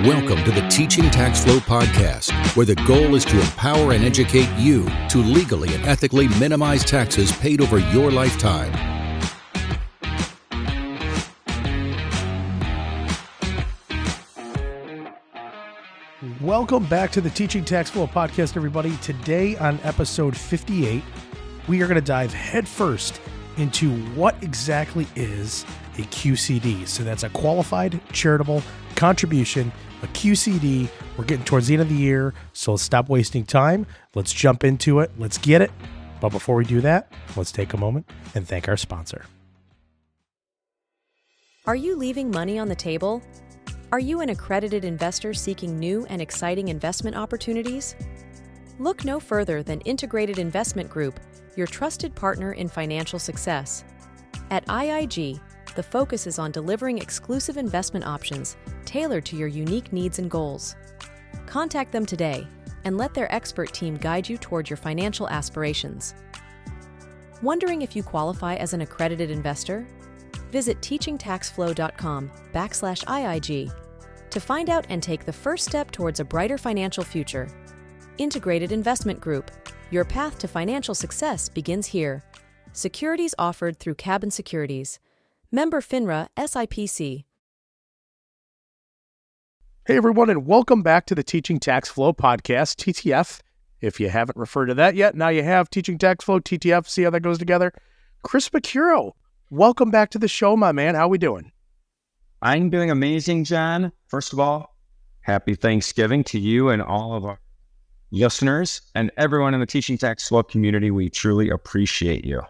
Welcome to the Teaching Tax Flow podcast, where the goal is to empower and educate you to legally and ethically minimize taxes paid over your lifetime. Welcome back to the Teaching Tax Flow podcast, everybody. Today on episode 58, we are going to dive headfirst into what exactly is a QCD. So that's a Qualified Charitable Contribution, a QCD. We're getting towards the end of the year, so let's stop wasting time. Let's jump into it. Let's get it. But before we do that, let's take a moment and thank our sponsor. Are you leaving money on the table? Are you an accredited investor seeking new and exciting investment opportunities? Look no further than Integrated Investment Group, your trusted partner in financial success. At IIG, the focus is on delivering exclusive investment options tailored to your unique needs and goals. Contact them today and let their expert team guide you toward your financial aspirations. Wondering if you qualify as an accredited investor? Visit teachingtaxflow.com/IIG to find out and take the first step towards a brighter financial future. Integrated Investment Group, your path to financial success begins here. Securities offered through Cabin Securities. Member FINRA SIPC. Hey, everyone, and welcome back to the Teaching Tax Flow podcast, TTF. If you haven't referred to that yet, now you have. Teaching Tax Flow, TTF. See how that goes together? Chris Mercuro, welcome back to the show, my man. How we doing? I'm doing amazing, John. First of all, happy Thanksgiving to you and all of our listeners and everyone in the Teaching Tax Flow community. We truly appreciate you.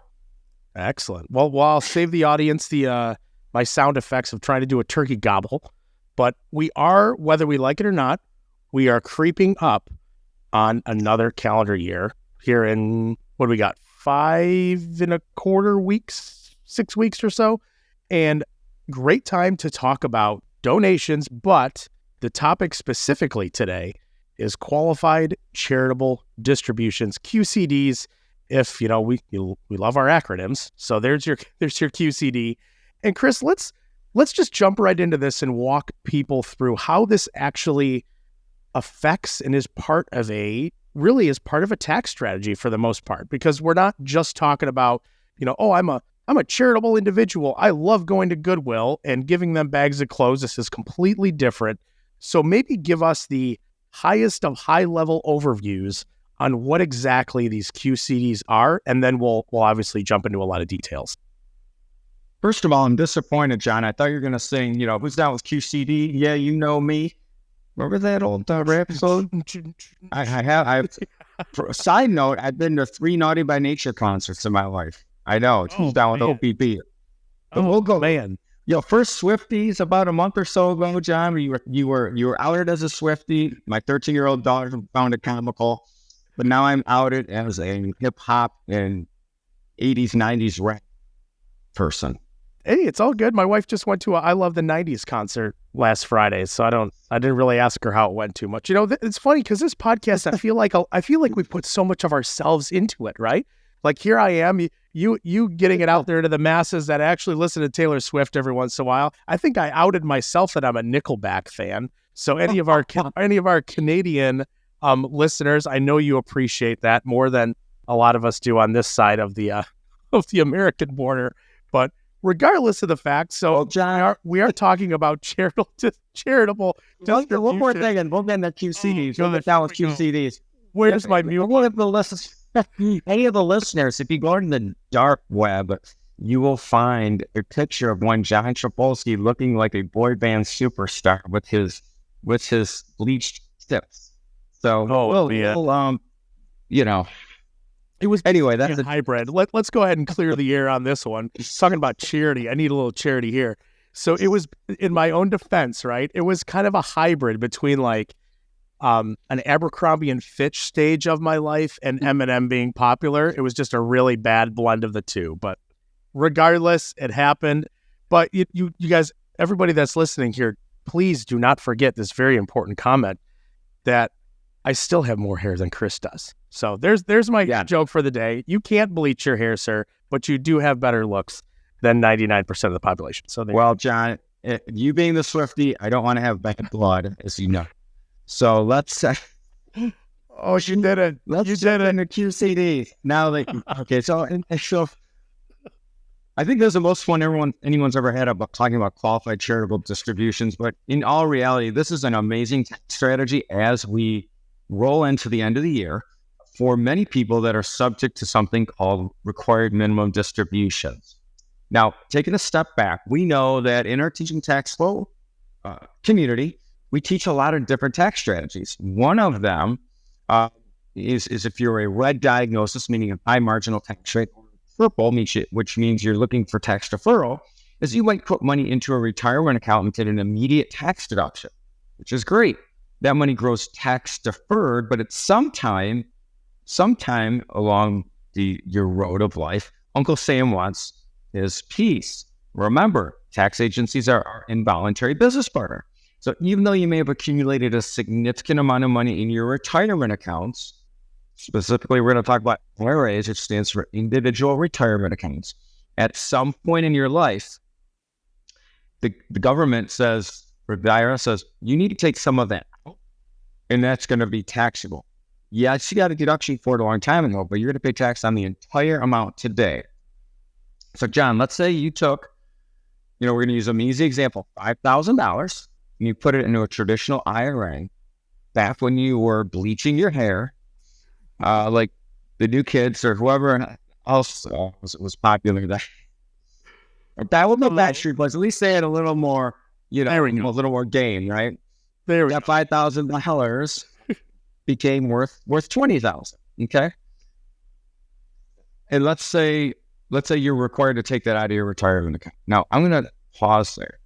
Excellent. Well, I'll save the audience my sound effects of trying to do a turkey gobble. But we are, whether we like it or not, we are creeping up on another calendar year here in, what do we got, 5.25 weeks, 6 weeks or so. And great time to talk about donations, but the topic specifically today is Qualified Charitable Distributions, QCDs. If, we love our acronyms. So there's your QCD. And Chris, let's just jump right into this and walk people through how this actually affects and is part of a tax strategy for the most part, because we're not just talking about, I'm a charitable individual. I love going to Goodwill and giving them bags of clothes. This is completely different. So maybe give us the highest of high-level overviews on what exactly these QCDs are, and then we'll obviously jump into a lot of details. First of all, I'm disappointed, John. I thought you were going to sing, who's down with QCD? Yeah, you know me. Remember that old rap song? I have. For a side note, I've been to 3 Naughty by Nature concerts in my life. I know. Who's down with OPP? We'll go. Man. First Swifties about a month or so ago, John. You were outed as a Swiftie. My 13-year-old daughter found it comical. But now I'm outed as a hip-hop and 80s, 90s rap person. Hey, it's all good. My wife just went to a I Love the 90s concert last Friday, so I didn't really ask her how it went too much. It's funny because this podcast, I feel like we put so much of ourselves into it, right? Like here I am, you getting it out there to the masses that actually listen to Taylor Swift every once in a while. I think I outed myself that I'm a Nickelback fan. So any of our Canadian listeners, I know you appreciate that more than a lot of us do on this side of the American border. But regardless of the fact, so John, we are talking about charitable distribution. One more thing, and we'll get into QCDs. We'll get down with QCDs. Where's my mute? Any of the listeners, if you go to the dark web, you will find a picture of one John Trapolsky looking like a boy band superstar with his bleached tips. So, it was anyway. That's a hybrid. Let's go ahead and clear the air on this one. Talking about charity, I need a little charity here. So it was, in my own defense, right? It was kind of a hybrid between like an Abercrombie and Fitch stage of my life and Eminem being popular. It was just a really bad blend of the two. But regardless, it happened. But you guys, everybody that's listening here, please do not forget this very important comment that I still have more hair than Chris does. So there's my joke for the day. You can't bleach your hair, sir, but you do have better looks than 99% of the population. So John, You being the Swiftie, I don't want to have bad blood, as you know. So let's. Oh, you did it. Let's jump into QCD. Now okay. So I think there's the most fun anyone's ever had about talking about qualified charitable distributions. But in all reality, this is an amazing strategy as we roll into the end of the year for many people that are subject to something called required minimum distributions. Now, taking a step back, we know that in our teaching tax flow community, we teach a lot of different tax strategies. One of them is if you're a red diagnosis, meaning a high marginal tax rate, or purple, which means you're looking for tax deferral, is you might put money into a retirement account and get an immediate tax deduction, which is great. That money grows tax deferred, but at sometime along your road of life, Uncle Sam wants his piece. Remember, tax agencies are involuntary business partner. So even though you may have accumulated a significant amount of money in your retirement accounts, specifically we're going to talk about IRAs, which stands for individual retirement accounts. At some point in your life, the government says, or the IRS says, you need to take some of that out, and that's going to be taxable. Yes, you got a deduction for it a long time ago, but you're going to pay tax on the entire amount today. So John, let's say you took, we're going to use an easy example, $5,000, and you put it into a traditional IRA back when you were bleaching your hair, like the new kids or whoever else was popular that. That was not that true, but at least they had a little more, a little more gain, right? There we that $5,000 became worth $20,000. Okay, and let's say you're required to take that out of your retirement account. Now I'm going to pause there.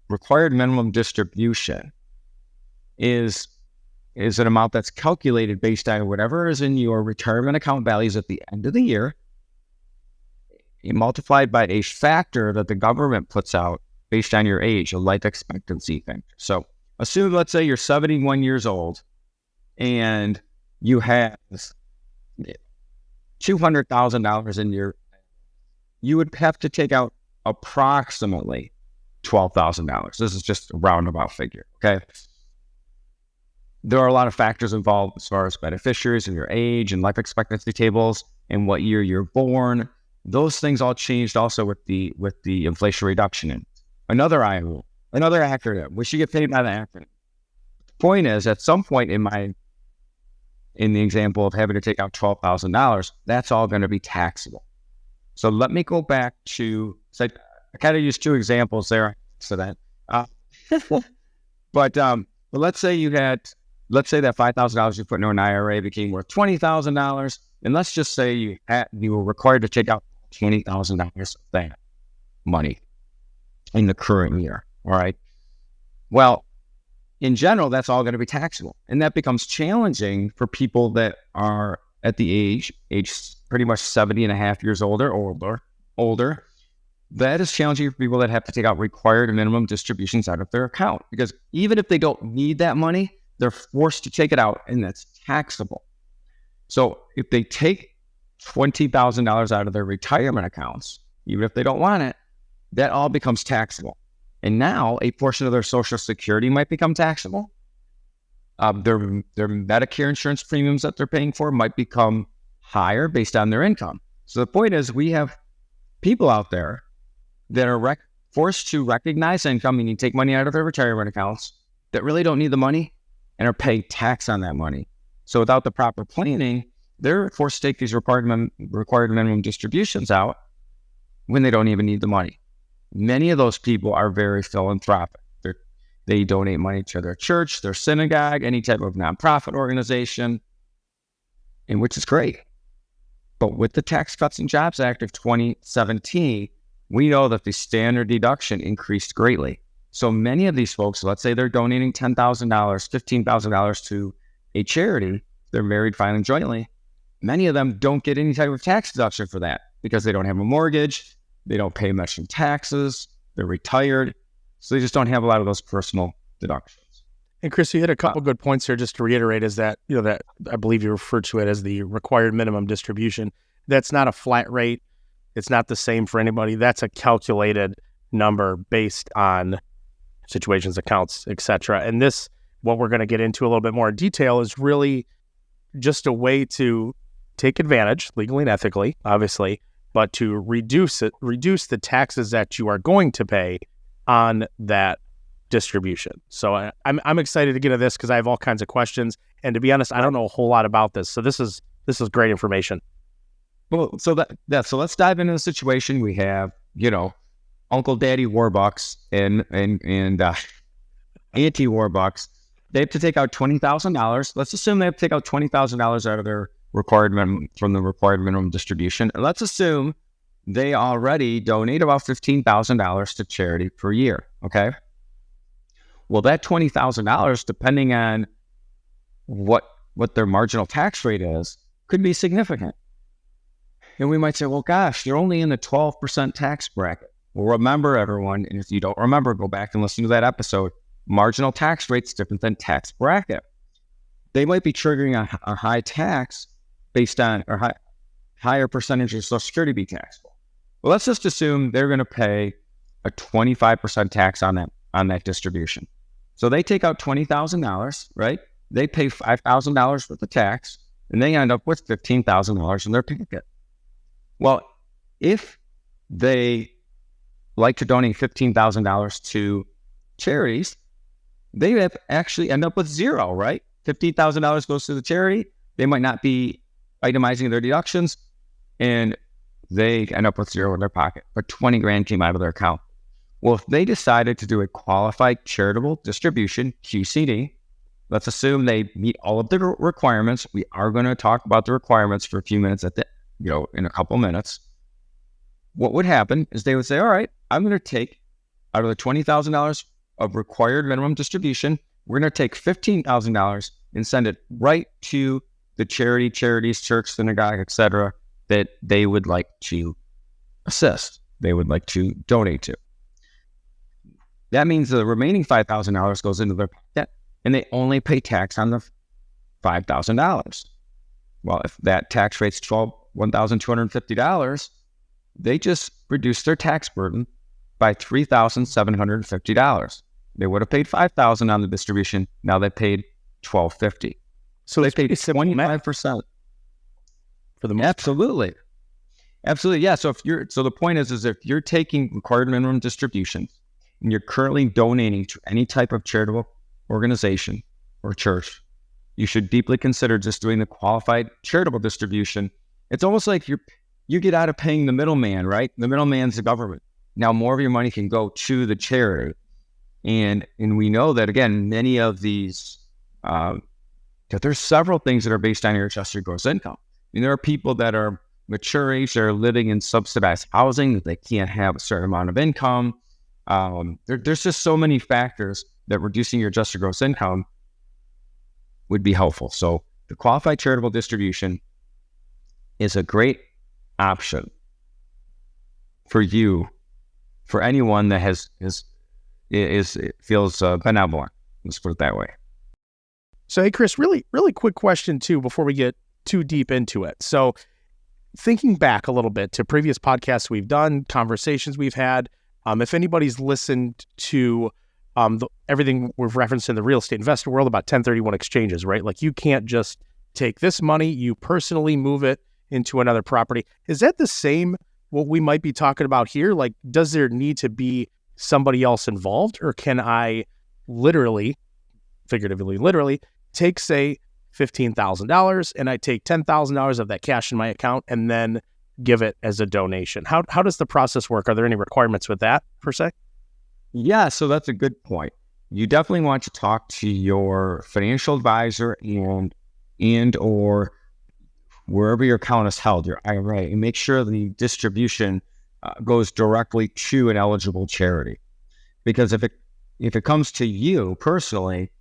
Required minimum distribution is an amount that's calculated based on whatever is in your retirement account values at the end of the year, multiplied by a factor that the government puts out based on your age, a life expectancy factor. So assume, let's say you're 71 years old and you have $200,000 in you would have to take out approximately $12,000. This is just a roundabout figure, okay? There are a lot of factors involved as far as beneficiaries and your age and life expectancy tables and what year you're born. Those things all changed also with the Inflation Reduction Act. Another acronym. We should get paid by the acronym. The point is, at some point in the example of having to take out $12,000, that's all going to be taxable. So let me go back to, I kind of used two examples there so that, but let's say that $5,000 you put into an IRA became worth $20,000, and let's just say you were required to take out $20,000 of that money in the current year. All right. Well, in general, that's all going to be taxable, and that becomes challenging for people that are at the age pretty much 70 and a half years older. That is challenging for people that have to take out required minimum distributions out of their account, because even if they don't need that money, they're forced to take it out, and that's taxable. So if they take $20,000 out of their retirement accounts, even if they don't want it, that all becomes taxable. And now a portion of their Social Security might become taxable. Their Medicare insurance premiums that they're paying for might become higher based on their income. So the point is, we have people out there that are forced to recognize income, meaning take money out of their retirement accounts, that really don't need the money and are paying tax on that money. So without the proper planning, they're forced to take these required minimum distributions out when they don't even need the money. Many of those people are very philanthropic. They donate money to their church, their synagogue, any type of nonprofit organization, and which is great. But with the Tax Cuts and Jobs Act of 2017, we know that the standard deduction increased greatly. So many of these folks, let's say they're donating $10,000, $15,000 to a charity, they're married filing jointly, many of them don't get any type of tax deduction for that because they don't have a mortgage, they don't pay much in taxes, they're retired, so they just don't have a lot of those personal deductions. And Chris, you hit a couple good points here. Just to reiterate, is that that I believe you referred to it as the required minimum distribution. That's not a flat rate. It's not the same for anybody. That's a calculated number based on situations, accounts, etc. And this, what we're going to get into a little bit more in detail, is really just a way to take advantage, legally and ethically, obviously, but to reduce the taxes that you are going to pay on that distribution. So I'm excited to get into this because I have all kinds of questions. And to be honest, I don't know a whole lot about this. So this is great information. Well, so let's dive into the situation. We have, Uncle Daddy Warbucks and Auntie Warbucks. They have to take out $20,000. Let's assume they have to take out $20,000 out of their required minimum distribution. And let's assume they already donate about $15,000 to charity per year. Okay. Well, that $20,000, depending on what their marginal tax rate is, could be significant. And we might say, well, gosh, you're only in the 12% tax bracket. Well, remember, everyone, and if you don't remember, go back and listen to that episode. Marginal tax rate's different than tax bracket. They might be triggering a high tax based on a higher percentage of Social Security be taxable. Well, let's just assume they're going to pay a 25% tax on that distribution. So they take out $20,000, right? They pay $5,000 worth of tax, and they end up with $15,000 in their pocket. Well, if they like to donate $15,000 to charities, they have actually end up with zero, right? $15,000 goes to the charity. They might not be itemizing their deductions, and they end up with zero in their pocket, but 20 grand came out of their account. Well, if they decided to do a qualified charitable distribution, QCD, let's assume they meet all of the requirements. We are going to talk about the requirements for a few minutes in a couple minutes. What would happen is they would say, all right, I'm going to take out of the $20,000 of required minimum distribution, we're going to take $15,000 and send it right to the charities, church, synagogue, etc., that they would like to assist, they would like to donate to. That means the remaining $5,000 goes into their pocket, and they only pay tax on the $5,000. Well, if that tax rate's $1,250, they just reduced their tax burden by $3,750. They would have paid $5,000 on the distribution. Now they paid $1,250. So they paid 25% for the most Absolutely. Absolutely. Yeah. So the point is if you're taking required minimum distributions and you're currently donating to any type of charitable organization or church, you should deeply consider just doing the qualified charitable distribution. It's almost like you get out of paying the middleman, right? The middleman's the government. Now more of your money can go to the charity. And we know that, again, many of these, that there's several things that are based on your adjusted gross income. I mean, there are people that are mature age, that are living in subsidized housing, that they can't have a certain amount of income. There's just so many factors that reducing your adjusted gross income would be helpful. So the qualified charitable distribution is a great option for you, for anyone that feels benevolent. Let's put it that way. So, hey, Chris, really quick question too, before we get too deep into it. So thinking back a little bit to previous podcasts we've done, conversations we've had, if anybody's listened to everything we've referenced in the real estate investor world about 1031 exchanges, right? Like you can't just take this money, you personally move it into another property. Is that the same what we might be talking about here? Like, does there need to be somebody else involved, or can I figuratively, take, say, $15,000 and I take $10,000 of that cash in my account and then give it as a donation? How does the process work? Are there any requirements with that per se? Yeah, so that's a good point. You definitely want to talk to your financial advisor and or wherever your account is held, your IRA, and make sure the distribution goes directly to an eligible charity. Because if it comes to you personally,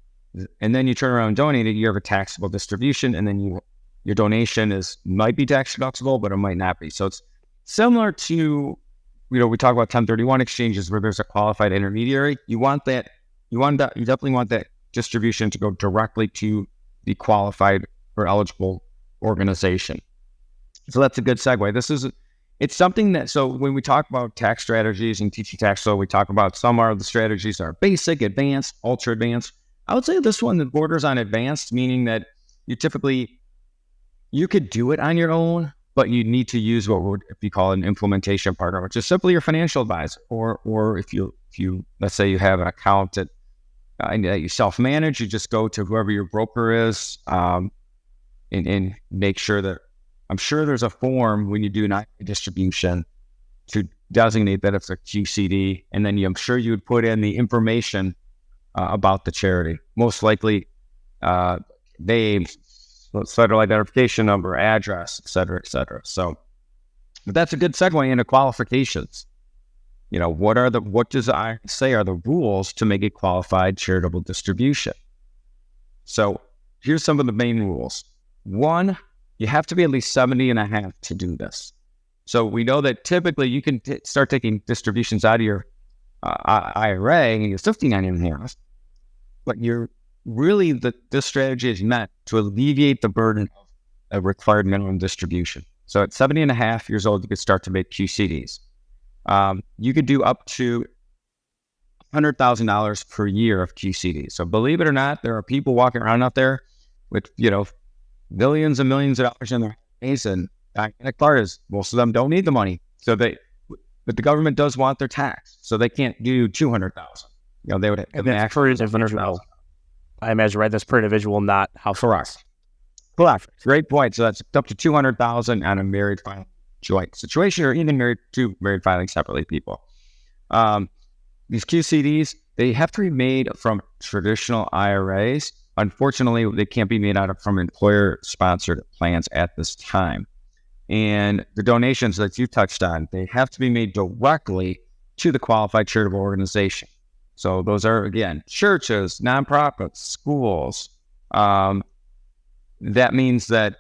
and then you turn around and donate it, you have a taxable distribution, and then your donation might be tax deductible, but it might not be. So it's similar to, we talk about 1031 exchanges where there's a qualified intermediary. You definitely want that distribution to go directly to the qualified or eligible organization. So that's a good segue. This is it's something that, so when we talk about tax strategies and teaching tax flow, we talk about some of the strategies are basic, advanced, ultra advanced. I would say this one that borders on advanced, meaning that you could do it on your own, but you need to use what would be called an implementation partner, which is simply your financial advisor. Or if you let's say you have an account that you self-manage, you just go to whoever your broker is and make sure that, I'm sure there's a form when you do an IRA distribution to designate that it's a QCD, and then I'm sure you would put in the information about the charity, most likely name, federal identification number, address, et cetera, et cetera. So, but that's a good segue into qualifications. What does I say are the rules to make a qualified charitable distribution? So here's some of the main rules. One, you have to be at least 70 and a half to do this. So we know that typically you can start taking distributions out of your IRA and you're 59 and a half, but this strategy is meant to alleviate the burden of a required minimum distribution. So at 70 and a half years old, you could start to make QCDs. You could do up to $100,000 per year of QCDs. So believe it or not, there are people walking around out there with, millions and millions of dollars in their hands, and most of them don't need the money. But the government does want their tax, so they can't do 200,000. They would have and that's per individual. I imagine, right? That's per individual, not household. Correct. Great point. So that's up to 200,000 on a married filing joint situation, or even married filing separately people. These QCDs, they have to be made from traditional IRAs. Unfortunately, they can't be made from employer-sponsored plans at this time. And the donations that you touched on, they have to be made directly to the qualified charitable organization. So those are, again, churches, nonprofits, schools. That means that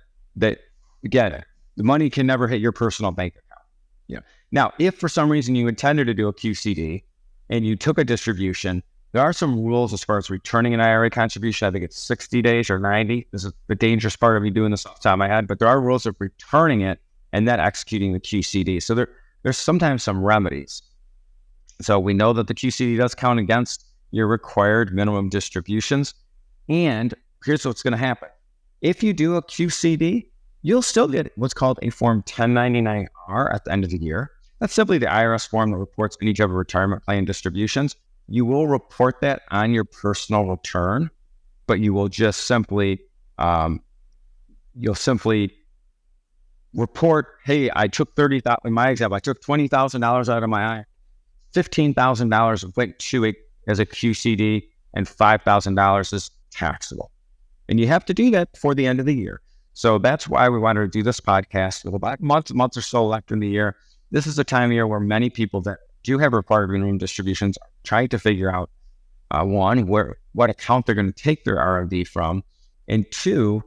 again, the money can never hit your personal bank account. Now, if for some reason you intended to do a QCD and you took a distribution, there are some rules as far as returning an IRA contribution. I think it's 60 days or 90. This is the dangerous part of me doing this off the top of my head, but there are rules of returning it and then executing the QCD. So there's sometimes some remedies. So we know that the QCD does count against your required minimum distributions. And here's what's going to happen. If you do a QCD, you'll still get what's called a Form 1099-R at the end of the year. That's simply the IRS form that reports any type of retirement plan distributions. You will report that on your personal return, but you will just simply, report, hey, I took $30,000, in my example, I took $20,000 out of my IRA, $15,000 went to it as a QCD, and $5,000 is taxable. And you have to do that before the end of the year. So that's why we wanted to do this podcast with about a month or so left in the year. This is a time of year where many people that do have required minimum distributions are trying to figure out, one, what account they're going to take their RMD from, and two,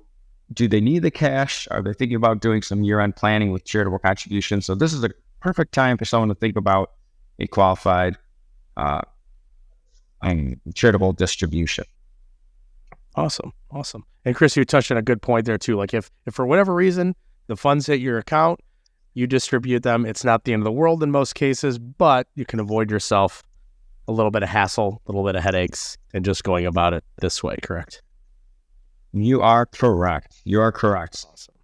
do they need the cash? Are they thinking about doing some year-end planning with charitable contributions? So this is a perfect time for someone to think about a qualified charitable distribution. Awesome. And Chris, you touched on a good point there too. Like if for whatever reason the funds hit your account, you distribute them. It's not the end of the world in most cases, but you can avoid yourself a little bit of hassle, a little bit of headaches, and just going about it this way, correct? You are correct. Awesome.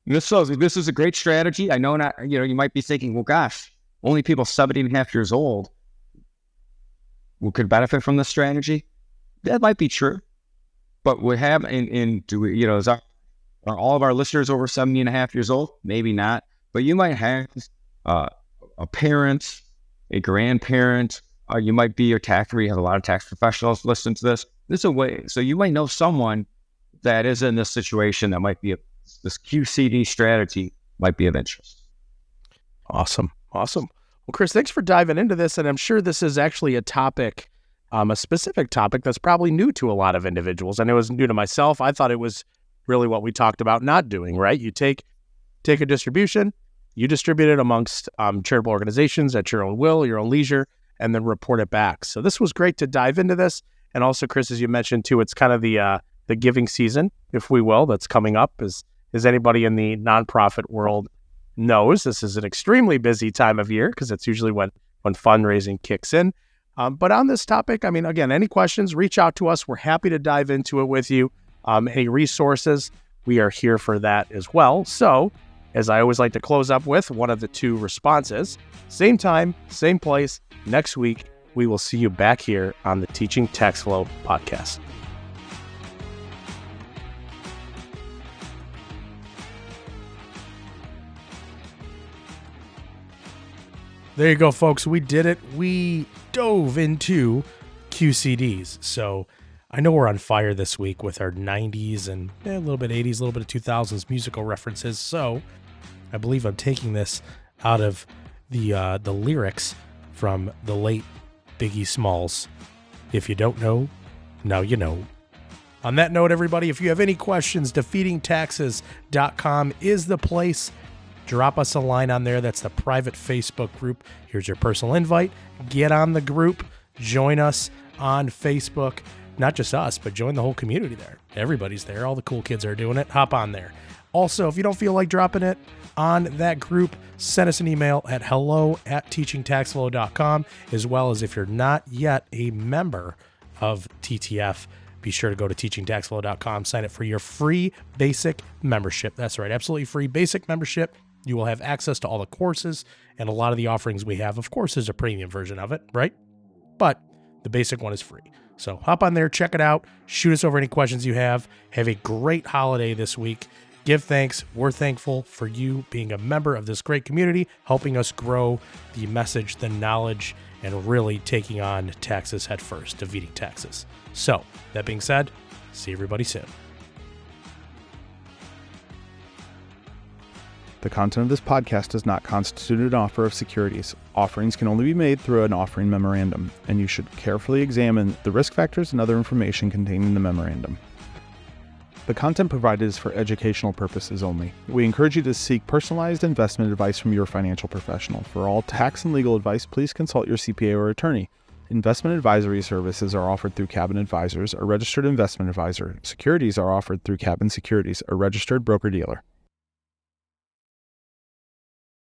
This is a great strategy. I know you might be thinking, well, gosh, only people 70 and a half years old who could benefit from this strategy. That might be true. But we have are all of our listeners over 70 and a half years old? Maybe not. But you might have a parent, a grandparent, or you might be your taxer. You have a lot of tax professionals listen to this. This is a way. So you might know someone that is in this situation that might be this QCD strategy might be of interest. Awesome. Well, Chris, thanks for diving into this. And I'm sure this is actually a topic, a specific topic that's probably new to a lot of individuals. I know it was new to myself. I thought it was really what we talked about not doing, right? You take a distribution, you distribute it amongst charitable organizations at your own will, your own leisure, and then report it back. So this was great to dive into this. And also, Chris, as you mentioned too, it's kind of the giving season, if we will, that's coming up. Is anybody in the nonprofit world knows this is an extremely busy time of year because it's usually when fundraising kicks in. But on this topic, I mean, again, any questions, reach out to us. We're happy to dive into it with you. Any resources, we are here for that as well. So, as I always like to close up with, one of the two responses, same time, same place, next week, we will see you back here on the Teaching Tax Flow podcast. There you go, folks. We did it. We dove into QCDs. So I know we're on fire this week with our 90s and a little bit 80s, a little bit of 2000s musical references. So I believe I'm taking this out of the lyrics from the late Biggie Smalls. If you don't know, now you know. On that note, everybody, if you have any questions, defeatingtaxes.com is the place. Drop us a line on there. That's the private Facebook group. Here's your personal invite. Get on the group. Join us on Facebook. Not just us, but join the whole community there. Everybody's there. All the cool kids are doing it. Hop on there. Also, if you don't feel like dropping it on that group, send us an email at hello@teachingtaxflow.com, as well as if you're not yet a member of TTF, be sure to go to teachingtaxflow.com, sign up for your free basic membership. That's right, absolutely free basic membership. You will have access to all the courses and a lot of the offerings we have. Of course, there's a premium version of it, right? But the basic one is free. So hop on there, check it out, shoot us over any questions you have. Have a great holiday this week. Give thanks. We're thankful for you being a member of this great community, helping us grow the message, the knowledge, and really taking on taxes head first, defeating taxes. So that being said, see everybody soon. The content of this podcast does not constitute an offer of securities. Offerings can only be made through an offering memorandum, and you should carefully examine the risk factors and other information contained in the memorandum. The content provided is for educational purposes only. We encourage you to seek personalized investment advice from your financial professional. For all tax and legal advice, please consult your CPA or attorney. Investment advisory services are offered through Cabin Advisors, a registered investment advisor. Securities are offered through Cabin Securities, a registered broker-dealer.